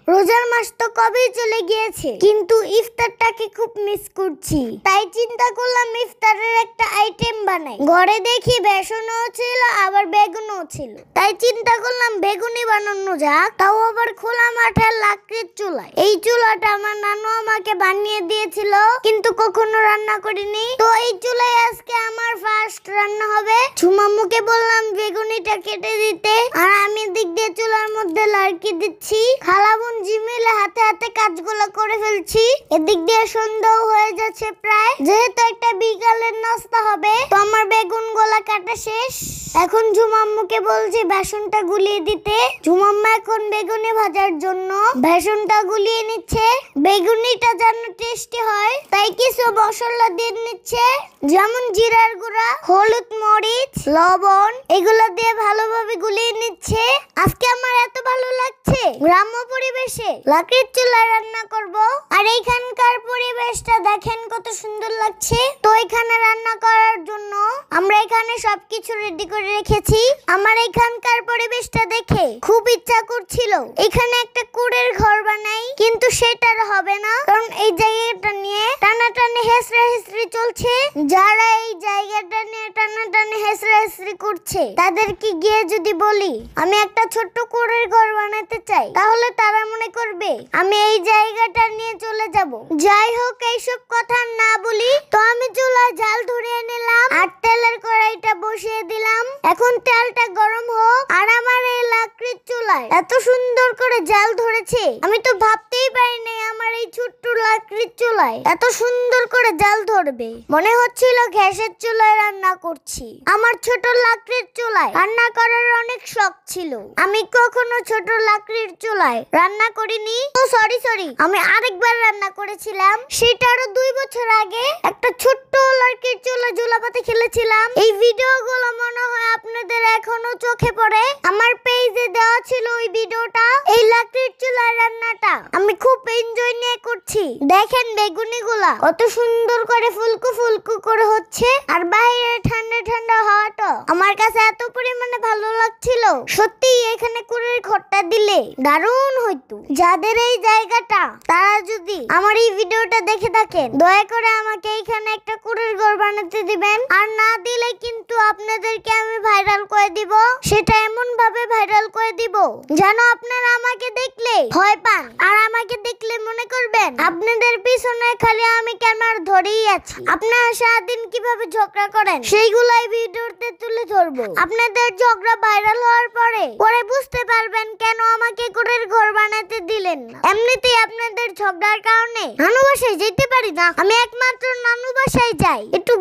রোজার মাস তো কবেই চলে গিয়েছে, কিন্তু ইফতারটাকে খুব মিস করছি। তাই চিন্তা করলাম ইফতারের একটা আইটেম বানাই। ঘরে দেখি বেসনও ছিল আবার বেগুনও ছিল, তাই চিন্তা করলাম বেগুনি বানানো যাক, তাও আবার খোলা মাঠের লাকড়ির চুলায়। এই চুলাটা আমার নানু আমাকে বানিয়ে দিয়েছিল, কিন্তু কখনো রান্না করিনি। তো এই চুলায় আজকে আমার ফার্স্ট রান্না হবে। ঝুমাম্মুকে বললাম বেগুনিটা কেটে দিতে, আর আমি দিক দিয়ে চুলার মধ্যে লাড়কি দিচ্ছি। খালাবুন জিমিলে হাতে হাতে কাজগুলো করে ফেলছি। এদিক দিয়ে সন্ধ্যাও হয়ে যাচ্ছে প্রায়, যেহেতু একটা বিকালের নাস্তা হবে। তো আমার বেগুন গোলা কাটা শেষ। এখন ঝুমাম্মুকে বলছি বেসনটা গুলিয়ে দিতে। ঝুমাম্মা এখন বেগুনি ভাজার জন্য বেসনটা গুলিয়ে নিচ্ছে। বেগুনিটা যেন টেস্টি হয় তাই কিছু মশলা দিয়ে নিচ্ছে, যেমন জিরার গুঁড়া, হলুদ, মরিচ, লবণ, এগুলো দিয়ে ভালোভাবে গুলিয়ে নিচ্ছে। আজকে আমার এত ভালো লাগছে গ্রাম্য পরিবেশে লাকড়ির চুলায় রান্না করব। আর এইখানকার পরিবেশটা দেখেন কত সুন্দর লাগছে। তো এখানে রান্না করার জন্য আমরা এখানে সবকিছু রেডি করে রেখেছি। আমার এখানকার পরিবেশটা দেখে খুব ইচ্ছা করছিল এখানে একটা কুড়ের ঘর বানাই, কিন্তু সেটার হবে না, কারণ এই জায়গাটা নিয়ে টানাটানি হেসড়াহেসড়ি চলছে। যারা এই জায়গাটা নিয়ে টানাটানি হেসড়াহেসড়ি করছে তাদেরকে গিয়ে যদি বলি আমি একটা ছোট্ট কুড়ের ঘর বানাতে চাই, তাহলে তারা মনে করবে আমি এই জায়গাটা নিয়ে চলে যাব। যাই হোক, এইসব কথা না বলি। তো আমি চুলায় জাল ধরিয়ে নিলাম আর তেলের কড়াইটা বসিয়ে দিলাম। এখন তেলটা গরম হোক। আর আমার এই লাকড়ির চুলায় এত সুন্দর করে জাল ধরেছে, আমি তো ভাবতেই পারিনি আমার এই ছোট্ট লাকড়ির চুলায় এত সুন্দর করে জাল ধরবে। মনে হচ্ছিল গ্যাসের চুলায় রান্না করছি। আমার ছোট লাকড়ির চুলায় রান্না করার অনেক শখ ছিল। আমি কখনো ছোট লাকড়ির চুলায় রান্না করিনি। ও সরি, আমি আরেকবার রান্না করেছিলাম, সেটারও 2 বছর আগে। একটা ছোট্ট লাকড়ির চুলা ঝোলাপাতে খেলেছিলাম। এই ভিডিওগুলো মনে হয় আপনাদের এখনো চোখে পড়ে। আমার পেজে দেওয়া ছিল ওই ভিডিওটা। এই লাকড়ির চুলার রান্নাটা আমি খুব এনজয় নিয়ে করছি। দেখেন বেগুনিগুলা কত সুন্দর করে ফুলকু ফুলকু করে হচ্ছে, আর বাইরে ঠান্ডা ঠান্ডা হাওয়াটা আমার কাছে এত পরিমাণে ভালো লাগছিল। সত্যি এখানে কুড়ের ঘরটা দিলে দারুণ হইতো। যাদের এই জায়গাটা, তারা যদি আমার এই ভিডিওটা দেখে থাকেন, দয়া করে আমাকে এখানে একটা কুড়ের ঘর বানাতে দিবেন। আর না দিলে কিন্তু আপনাদেরকে আমি ভাইরাল করে দিব। সেটা এমন ভাবে ভাইরাল করে দিব যেন আপনারা আমাকে দেখলে ভয় পান, আর আমাকে দেখলে মনে করবেন আপনাদের পিছনে খালি আমি ক্যামেরা ধরেই আছি। আপনারা সারাদিন কিভাবে ঝগড়া করেন সেইগুলাই ভিডিওতে তুলে ধরবো। আপনাদের ঝগড়া ভাইরাল হওয়ার পরে বুঝতে পারবেন কেন আমাকে কুড়ের ঘর বানাতে দিলেন না। এমনিতেই আপনাদের ঝগড়ার কারণে নানু বাসায় যেতে পারি না। আমি একমাত্র নানু বাসায় যাই একটু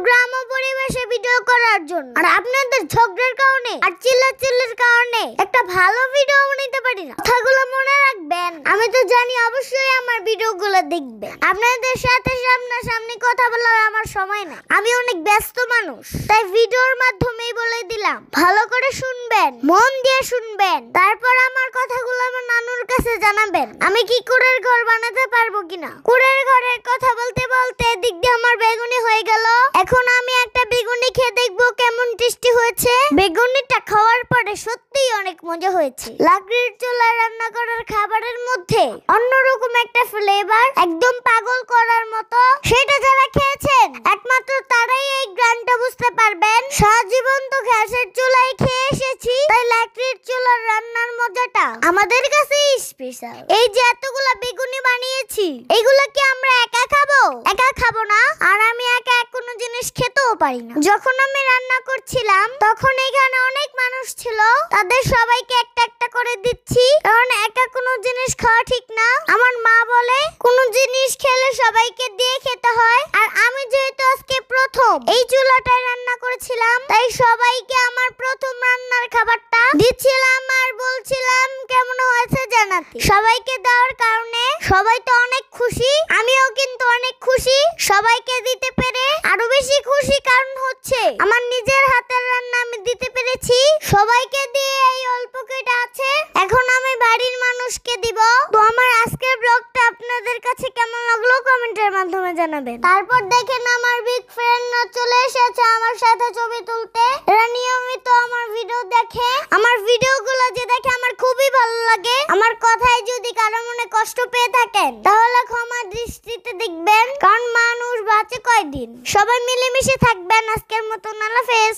গ্রাম্য পরিবেশে ভিডিও করার জন্য। আর আপনাদের ঝগড়ার কারণে আর চিল্লাচিল্লির কারণে একটা ভালো ভিডিও বানাতে পারি না। কথাগুলো মনে রাখবেন। আমি তো জানি অবশ্যই আমার ভিডিওগুলো দেখবেন। আপনাদের সাথে সামনাসামনি কথা বলার আমার সময় নেই, আমি অনেক ব্যস্ত মানুষ। তাই ভিডিওর মাধ্যমেই বলে দিলাম, ভালো করে শুনবেন, মন দিয়ে শুনবেন, তারপর আমার কথাগুলো আমার নানুর কাছে জানাবেন আমি কি কুড়ের ঘর বানাতে পারবো কিনা। কুড়ের ঘরের কথা বলতে বলতে এদিক দিয়ে আমার বেগুনি হয়ে গেল। এখন আমি একটা বেগুনি খেয়ে দেখবো কেমন টেস্টি হয়েছে। বেগুনিটা খাওয়ার পরে সত্যিই অনেক মজা হয়েছে। লাকড়ির চুলায় রান্না করার খাবারের মধ্যে অন্যরকম একটা ফ্লেভার, একদম পাগল করার মতো। সেটা যারা খেয়েছেন একমাত্র তারাই এই গ্রানটা বুঝতে পারবেন। সারা জীবন তো গ্যাসের চুলায় খেয়ে এসেছি, তাই লাকড়ির চুলার রান্নার মজাটা আমাদের কাছে স্পেশাল। এই যে এতগুলা বেগুনি বানিয়েছি, এগুলো কি আমরা একা খাবো? একা খাবো না। আর আমি একা কোনো জিনিস খেতেও পারি না। যখন আমি রান্না করছিলাম তখন এখানে অনেক মানুষ ছিল, তাদের সবাইকে একটা একটা করে দিচ্ছি, কারণ একা কোনো জিনিস খাওয়া ঠিক না। আমার মা বলে কোনো জিনিস খেলে সবাইকে দিয়ে খেতে হয়। আর আমি যেহেতু আজকে প্রথম এই চুলাটায় রান্না করেছিলাম, তাই সবাইকে আমার প্রথম রান্নার খাবারটা দিচ্ছিলাম আর বলছিলাম কেমন হয়েছে জানাতে। সবাইকে দেওয়ার কারণে সবাই তো অনেক খুশি, আমিও কিন্তু অনেক খুশি। সবাইকে দিতে পেরে আরো বেশি খুশি, কারণ হচ্ছে আমার নিজের হাতের রান্না আমি দিতে পেরেছি। সবাইকে দিয়ে এই অল্প কয়টা আছে, এখন আমি বাড়ির মানুষকে দিব। তো আমার আজকের ব্লগটা আপনাদের কাছে কেমন লাগলো কমেন্টের মাধ্যমে জানাবেন। তারপর দেখেন আমার বিগ ফ্রেন্ডরা চলে এসেছে আমার সাথে ছবি তুলতে। এরা নিয়মিত আমার ভিডিও দেখে। আমার ভিডিওগুলো যে দেখে আমার খুবই ভালো লাগে। আমার কথায় যদি কারো মনে কষ্ট পেয়ে থাকেন তাহলে ক্ষমা দৃষ্টিতে দেখবেন, কারণ মানুষ বাঁচে কয়দিন। সবাই মিলেমিশে থাকবেন। আজকের মতো আল্লাহ হাফেজ।